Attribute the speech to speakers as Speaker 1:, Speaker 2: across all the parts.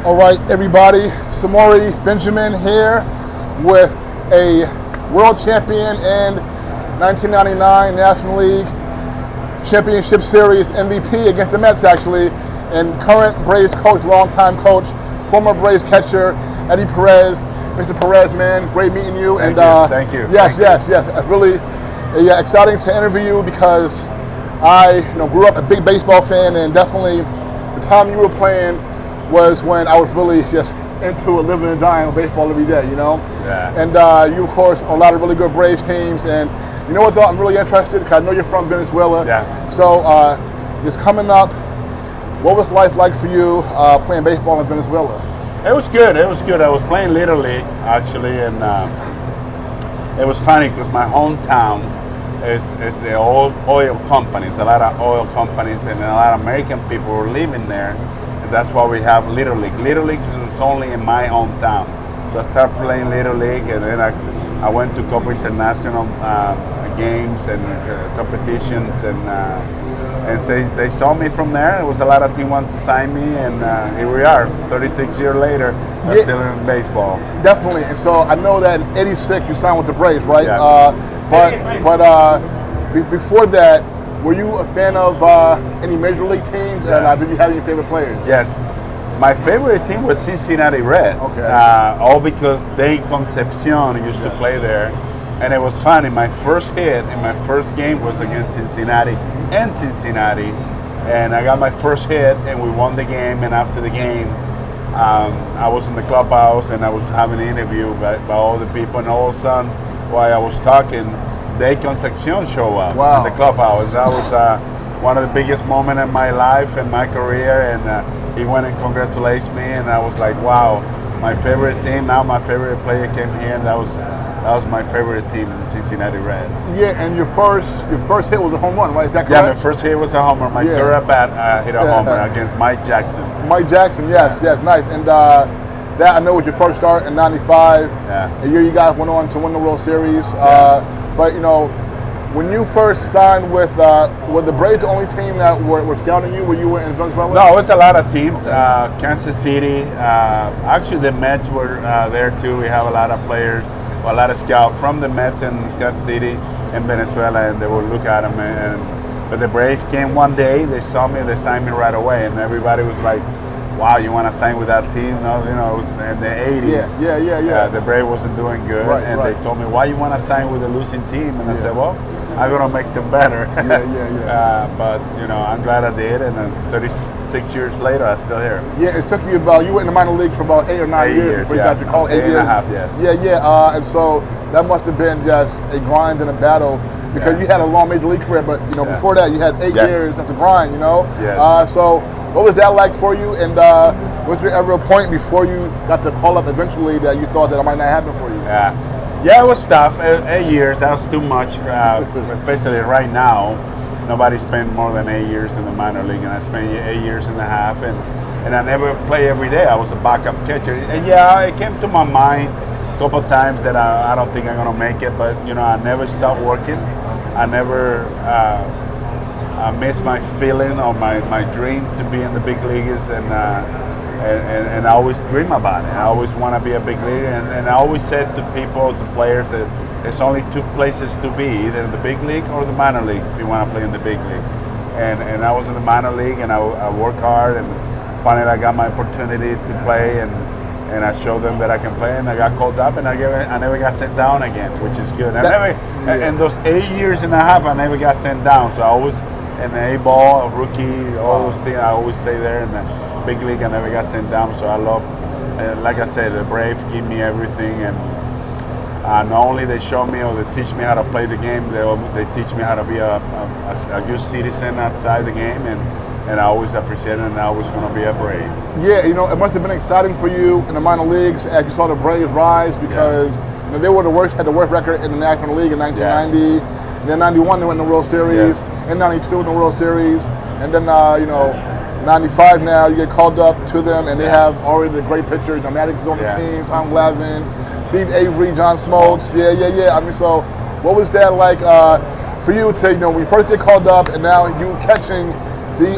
Speaker 1: All right, everybody, Samori Benjamin here with a world champion and 1999 National League Championship Series MVP against the Mets, actually, and current Braves coach, longtime coach, former Braves catcher, Eddie Perez. Mr. Perez, man, great meeting you.
Speaker 2: Thank you.
Speaker 1: Yes. It's really exciting to interview you because I grew up a big baseball fan, and definitely the time you were playing was when I was really just into it, living and dying with baseball every day,
Speaker 2: Yeah.
Speaker 1: And you, of course, on a lot of really good Braves teams. And you know what, though? I'm really interested because I know you're from Venezuela.
Speaker 2: Yeah.
Speaker 1: So just coming up, what was life like for you playing baseball in Venezuela?
Speaker 2: It was good. I was playing Little League, actually, and it was funny because my hometown is the oil companies, a lot of oil companies, and a lot of American people were living there. That's why we have Little League. Little League is only in my hometown. So I started playing Little League, and then I went to a couple international games and competitions, and they saw me from there. It was a lot of teams wanted to sign me, and here we are, 36 years later, I'm still in baseball.
Speaker 1: Definitely. And so I know that in '86 you signed with the Braves, right?
Speaker 2: Yeah.
Speaker 1: But before that, were you a fan of any major league teams?
Speaker 2: Yeah.
Speaker 1: And did you have any favorite players?
Speaker 2: Yes. My favorite team was Cincinnati Reds.
Speaker 1: Okay.
Speaker 2: All because Dave Concepcion used to play there. And it was funny, my first hit in my first game was against Cincinnati. And I got my first hit, and we won the game. And after the game, I was in the clubhouse, and I was having an interview by all the people. And all of a sudden, while I was talking, Dave Concepcion showed up in the clubhouse. That was one of the biggest moments in my life and my career, and he went and congratulated me, and I was like, wow, my favorite team, now my favorite player came here, and that was my favorite team, Cincinnati Reds.
Speaker 1: Yeah, and your first hit was a home run, right? Is that correct?
Speaker 2: Yeah, my first hit was a homer. My third at bat hit a homer against Mike Jackson.
Speaker 1: Mike Jackson, yes, nice. And that I know was your first start in '95.
Speaker 2: Yeah.
Speaker 1: The year you guys went on to win the World Series. But when you first signed with, were the Braves the only team that were scouting you when you were in Venezuela?
Speaker 2: No, it's a lot of teams. Kansas City. Actually, the Mets were there too. We have a lot of players, a lot of scouts from the Mets in Kansas City and Venezuela, and they would look at them. But the Braves came one day. They saw me. They signed me right away, and everybody was like, wow, you want to sign with that team? No, it was in the 80s.
Speaker 1: Yeah.
Speaker 2: The Braves wasn't doing good, they told me, why you want to sign with a losing team? And I said, well, I'm going to make them better. But, I'm glad I did, and 36 years later, I'm still here.
Speaker 1: Yeah, it took you you were in the minor league for about 8 or 9 years before you got your call.
Speaker 2: 8 and a half, yes.
Speaker 1: Yeah. And so that must have been just a grind and a battle because you had a long major league career, but, before that, you had 8 years. That's a grind,
Speaker 2: Yes.
Speaker 1: So what was that like for you? And was there ever a point before you got the call up eventually that you thought that it might not happen for you?
Speaker 2: Yeah, it was tough. 8 years, that was too much, especially right now. Nobody spent more than 8 years in the minor league, and I spent 8 years and a half, and I never play every day. I was a backup catcher. And it came to my mind a couple of times that I don't think I'm going to make it, but, I never stopped working. I never I miss my feeling or my dream to be in the big leagues, and I always dream about it. I always want to be a big leaguer, and I always said to people, to players, that there's only 2 places to be, either in the big league or the minor league if you want to play in the big leagues. And I was in the minor league, and I worked hard, and finally I got my opportunity to play, and I showed them that I can play, and I got called up, and I never got sent down again, which is good. In those 8 years and a half, I never got sent down, so I always in the A-ball, rookie, all those things, I always stay there. In the big league, I never got sent down, so I love, like I said, the Braves give me everything, and not only they show me or they teach me how to play the game, they teach me how to be a good citizen outside the game, and I always appreciate it, and I always going to be a Brave.
Speaker 1: Yeah, it must have been exciting for you in the minor leagues as you saw the Braves rise because they were had the worst record in the National League in 1990.
Speaker 2: Yes.
Speaker 1: And then 91 they went in the World Series, and 92 in the World Series, and then 95 now you get called up to them, and they have already the great pitchers. Maddox is on the team, Tom Glavine, Steve Avery, John Smoltz. Yeah. I mean, so what was that like for you to when you first get called up, and now you catching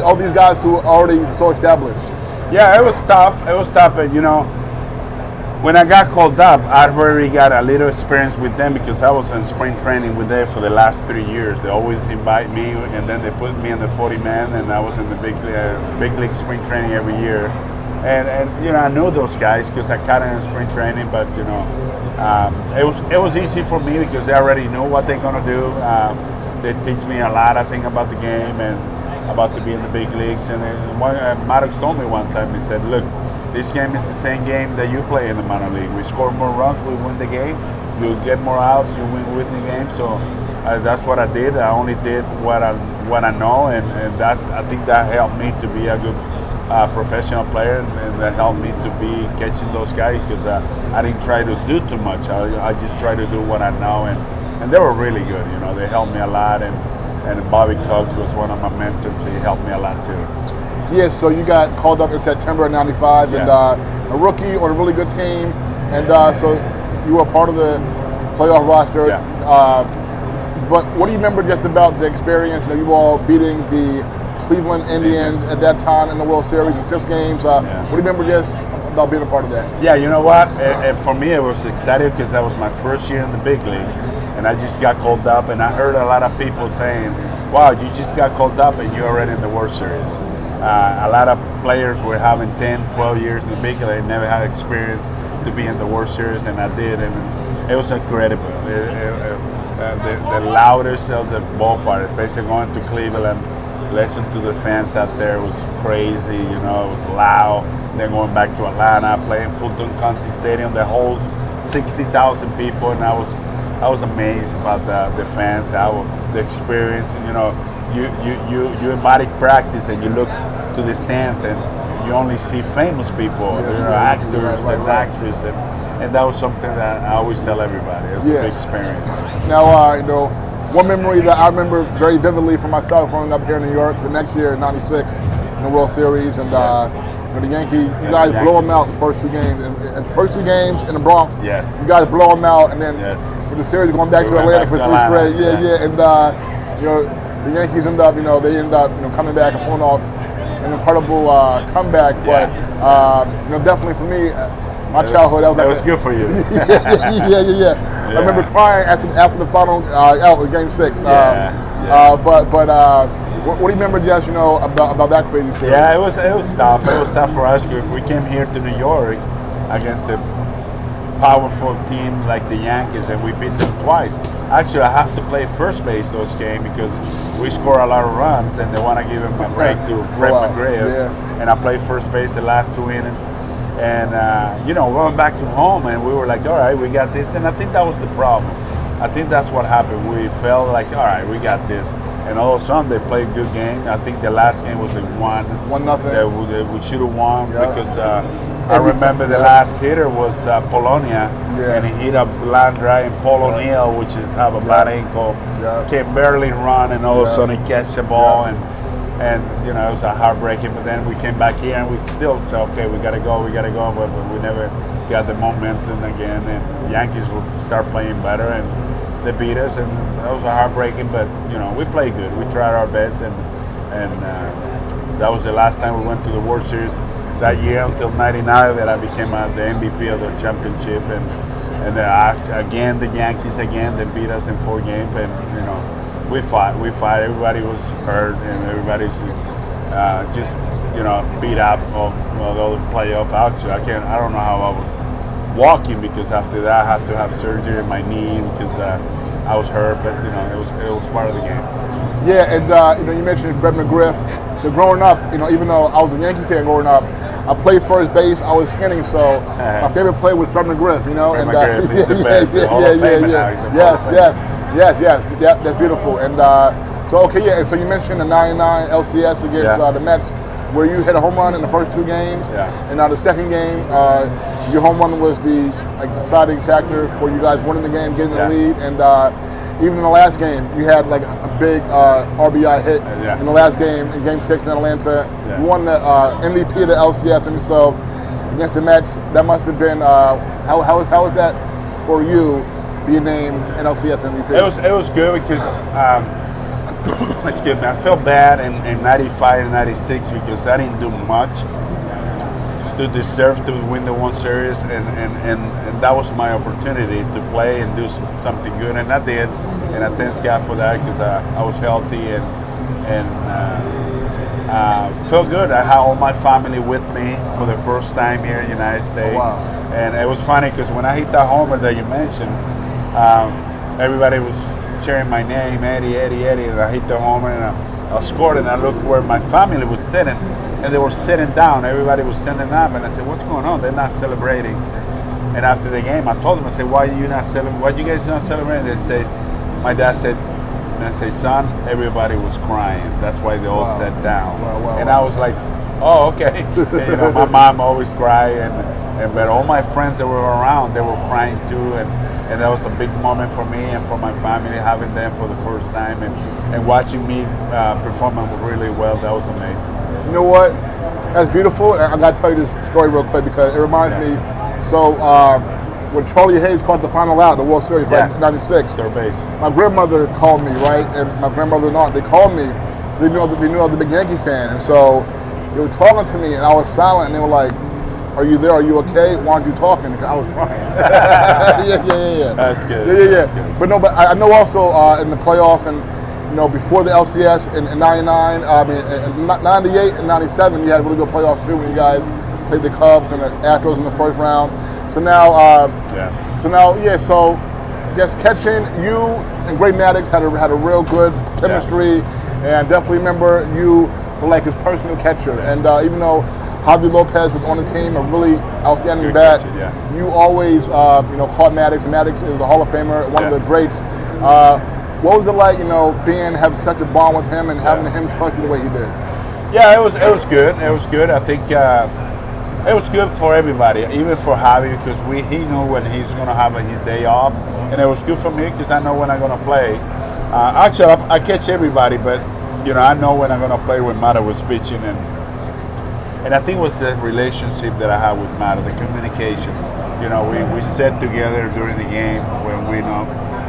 Speaker 1: all these guys who are already so established?
Speaker 2: Yeah, it was tough. It was tough, but when I got called up, I already got a little experience with them because I was in spring training with them for the last 3 years. They always invite me, and then they put me in the 40-man, and I was in the big league spring training every year. And I knew those guys because I caught them in spring training. But it was easy for me because they already knew what they're gonna do. They teach me a lot, I think, about the game and about to be in the big leagues. And Maddox told me one time, he said, "Look, this game is the same game that you play in the minor league. We score more runs, we win the game. You get more outs, you win the game." So that's what I did. I only did what I know, and that I think that helped me to be a good professional player, and that helped me to be catching those guys because I didn't try to do too much. I just try to do what I know, and they were really good. They helped me a lot, and Bobby Tuggs was one of my mentors. He helped me a lot too.
Speaker 1: Yeah, so you got called up in September of '95, and a rookie on a really good team, and so you were a part of the playoff roster.
Speaker 2: Yeah.
Speaker 1: But what do you remember just about the experience? You all beating the Cleveland Indians at that time in the World Series in 6 games. What do you remember just about being a part of that?
Speaker 2: Yeah, you know what? For me, it was exciting because that was my first year in the big league, and I just got called up, and I heard a lot of people saying, "Wow, you just got called up and you're already in the World Series." A lot of players were having 10, 12 years in the big league, never had experience to be in the World Series, and I did, and it was incredible. The loudest of the ballpark, basically going to Cleveland, listen to the fans out there, was crazy, it was loud. Then going back to Atlanta, playing Fulton County Stadium that holds 60,000 people, and I was amazed about the fans, the experience. You embody practice, and you look to the stands, and you only see famous people, actors and actresses, and that was something that I always tell everybody. It was a big experience.
Speaker 1: Now, one memory that I remember very vividly for myself growing up here in New York, the next year in '96 in the World Series, and the Yankees, you guys blow them out the first 2 games, and first 2 games in the Bronx.
Speaker 2: Yes.
Speaker 1: You guys blow them out, and then with the series going back to Atlanta for 3 straight. And the Yankees end up, coming back and pulling off an incredible comeback. But definitely for me, my childhood, that was
Speaker 2: good for you.
Speaker 1: Yeah. I remember crying after the final Game 6. What do you remember, just about that crazy series?
Speaker 2: Yeah, it was tough. It was tough for us. We came here to New York against a powerful team like the Yankees, and we beat them twice. Actually, I have to play first base those games because we score a lot of runs, and they want to give him a break to Fred McGriff. And I played first base the last 2 innings. And going back to home, and we were like, all right, we got this. And I think that was the problem. I think that's what happened. We felt like, all right, we got this. And all of a sudden, they played a good game. I think the last game was like 1-0. That we should have won because I remember the last hitter was Polonia, and he hit a line drive, and Paul O'Neill, which is have a bad ankle, can barely run, and all of a sudden he catch the ball, and it was a heartbreaking. But then we came back here, and we still said, okay, we gotta go, but we never got the momentum again, and the Yankees would start playing better, and they beat us, and that was a heartbreaking. But we played good. We tried our best, and that was the last time we went to the World Series that year until '99 that I became the MVP of the championship, and again the Yankees they beat us in 4 games, and we fought. Everybody was hurt, and everybody's just beat up on the playoff. Actually, I don't know how I was walking because after that I had to have surgery in my knee because I was hurt, but it was part of the game.
Speaker 1: Yeah, and you mentioned Fred McGriff. So growing up, even though I was a Yankee fan growing up, I played first base. I was skinny, so my favorite player was Fred McGriff.
Speaker 2: Fred McGriff, he's the best.
Speaker 1: Yes, that's beautiful. And and so you mentioned the '99 LCS against the Mets, where you hit a home run in the first 2 games, and the second game, your home run was the deciding factor for you guys winning the game, getting the lead, and even in the last game, you had a big RBI hit in the last game, in Game 6 in Atlanta. You won the MVP of the LCS, and so against the Mets, that must have been how was that for you, being named NLCS MVP?
Speaker 2: It was good because excuse me, I felt bad in '95 and '96 because I didn't do much. to deserve to win the World Series, and that was my opportunity to play and do something good, and I did, and I thank God for that because I was healthy and felt good. I had all my family with me for the first time here in the United States.
Speaker 1: Oh, wow.
Speaker 2: And it was funny because when I hit that homer that you mentioned, everybody was cheering my name, Eddie, Eddie, Eddie, and I hit the homer and I scored, and I looked where my family was sitting, and they were sitting down. Everybody was standing up, and I said, "What's going on? They're not celebrating." And after the game, I told them, I said, "Why are you not celebrating? Why you guys not celebrating?" They said, my dad said, and I said, "Son, everybody was crying. That's why they all sat down." And I was like, "Oh, okay." And, you know, my mom always cried, but all my friends that were around, they were crying too, and that was a big moment for me and for my family, having them for the first time and watching me perform really well. That was amazing.
Speaker 1: You know what? That's beautiful. And I got to tell you this story real quick because it reminds me. So when Charlie Hayes caught the final out, the World Series, right, in '96,
Speaker 2: third base.
Speaker 1: my grandmother called me, right, and my grandmother and aunt, they called me. They knew I was a big Yankee fan, and so they were talking to me, and I was silent, and they were like, "Are you there? Are you okay? Why aren't you talking?" Because I was crying. yeah.
Speaker 2: That's good.
Speaker 1: Yeah.
Speaker 2: That's good.
Speaker 1: But no, but I know also in the playoffs and before the LCS in '99, I mean in '98 and '97, you had really good playoffs too when you guys played the Cubs and the Astros in the first round. So now, So yes, catching you and Gray Maddox had a real good chemistry, and definitely remember you were like his personal catcher. And even though Javi Lopez was on the team, a really outstanding bat, you always caught Maddox. And Maddox is a Hall of Famer, one of the greats. What was it like, having such a bond with him and having him trust you the way he did?
Speaker 2: Yeah, it was good. It was good. I think it was good for everybody, even for Javi, because he knew when he's going to have his day off, and it was good for me because I know when I'm going to play. Actually, I catch everybody, but I know when I'm going to play when Mata was pitching, and I think it was the relationship that I had with Mata, the communication. We sat together during the game when we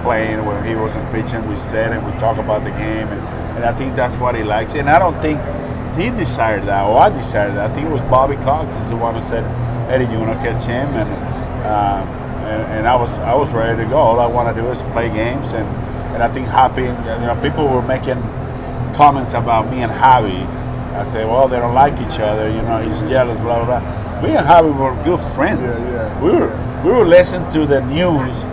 Speaker 2: playing, when he wasn't pitching. We sat and we talk about the game, and I think that's what he likes. And I don't think he decided that, or I decided that. I think it was Bobby Cox is the one who said, "Eddie, you want to catch him?" And I was ready to go. All I want to do is play games, and I think Happy, people were making comments about me and Javi. I said, well, they don't like each other. He's jealous, blah blah blah. Me and Javi were good friends. We were listening to the news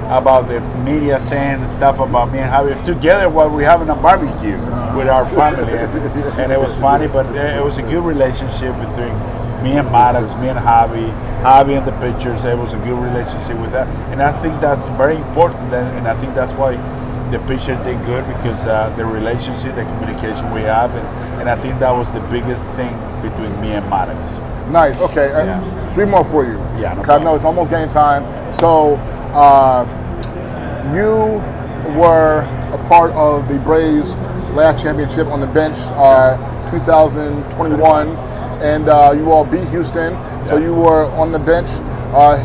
Speaker 2: about the media saying stuff about me and Javi together while we're having a barbecue with our family, and it was funny, but it was a good relationship between me and Maddox, me and Javi and the pitchers. It was a good relationship with that, and I think that's very important, and I think that's why the pitcher did good, because the relationship, the communication we have, and I think that was the biggest thing between me and Maddox.
Speaker 1: Nice. Okay. Three more for you.
Speaker 2: Yeah. No,
Speaker 1: I know it's almost game time. So you were a part of the Braves' last championship on the bench, 2021, and you all beat Houston. So you were on the bench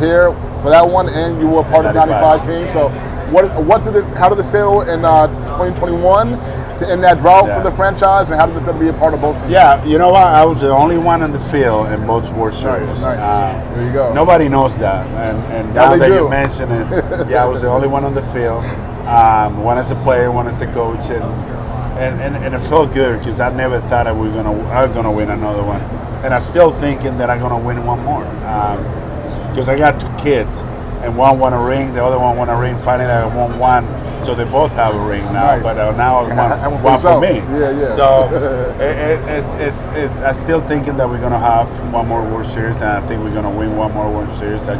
Speaker 1: here for that one, and you were part of the '95 team. So how did it feel in 2021 to end that drought for the franchise, and how did it feel to be a part of both teams?
Speaker 2: Yeah, you know what? I was the only one in the field in both World Series.
Speaker 1: Nice. There you go.
Speaker 2: Nobody knows that, and now that you mention it, I was the only one on the field. One as a player, one as a coach, and it felt good because I never thought I was gonna win another one, and I'm still thinking that I'm gonna win one more because I got two kids, and one won a ring, the other one won a ring. Finally, I won one, so they both have a ring now. Nice. But now I won one for me.
Speaker 1: Yeah.
Speaker 2: So I'm still thinking that we're gonna have one more World Series, and I think we're gonna win one more World Series. I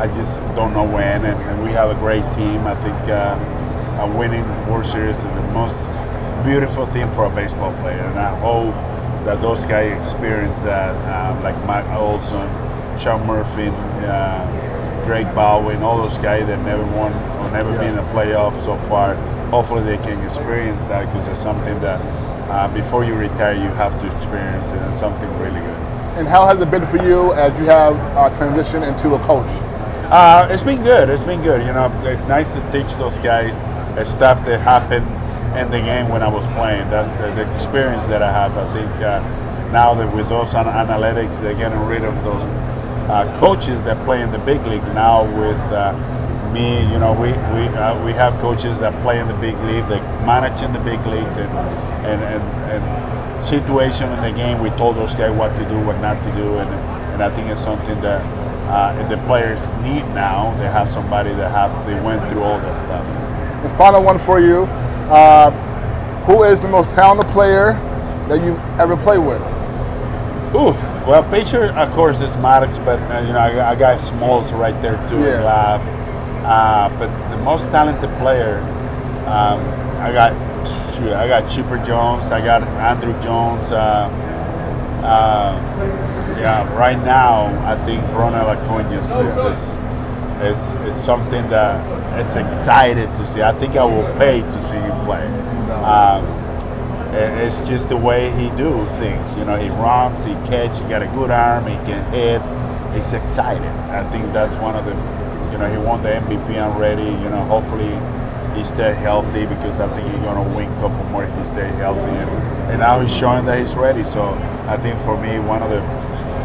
Speaker 2: just don't know when, and we have a great team. I think a winning World Series is the most beautiful thing for a baseball player, and I hope that those guys experience that, like Mike Olson, Sean Murphy, Drake Baldwin, all those guys that never won or never been in a playoff so far. Hopefully they can experience that, because it's something that before you retire you have to experience it, and something really good.
Speaker 1: And how has it been for you as you have transitioned into a coach?
Speaker 2: It's been good. It's been good. It's nice to teach those guys stuff that happened in the game when I was playing. That's the experience that I have. I think now that with those analytics, they're getting rid of those coaches that play in the big league. Now with me, you know, we have coaches that play in the big league, that manage in the big leagues, and situation in the game. We told those guys what to do, what not to do, and I think it's something that the players need now. They have somebody that they went through all that stuff.
Speaker 1: And final one for you: who is the most talented player that you've ever played with?
Speaker 2: Ooh, well, pitcher, of course, is Maddox, but you know, I got Smalls right there too.
Speaker 1: Yeah.
Speaker 2: In Laugh. But the most talented player, I got Chipper Jones, I got Andrew Jones. Yeah, right now I think Ronald Acuna is something that is excited to see. I think I will pay to see him play. It's just the way he do things. You know, he runs, he catch, he got a good arm, he can hit. He's excited. I think that's one of the, you know, he won the MVP already. You know, hopefully he stay healthy, because I think he's gonna win a couple more if he stay healthy. And now he's showing that he's ready. So I think for me, one of the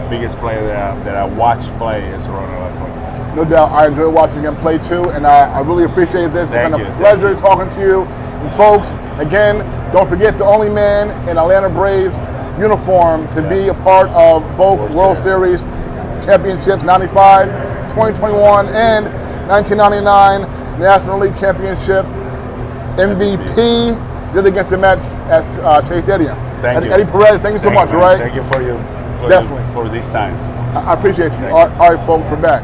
Speaker 2: biggest players that I watch play is Ronald Acuna.
Speaker 1: No doubt, I enjoy watching him play too, and I really appreciate this. It's been a pleasure talking to you. And folks, again, don't forget the only man in Atlanta Braves uniform to be a part of both World Series championships, 95, 2021, and 1999 National League Championship MVP. Did against the Mets at Chase Stadium.
Speaker 2: Thank you.
Speaker 1: Eddie Perez, thank you so much, all right?
Speaker 2: Thank you for
Speaker 1: Definitely.
Speaker 2: for this time.
Speaker 1: I appreciate you. All right, folks, we're back.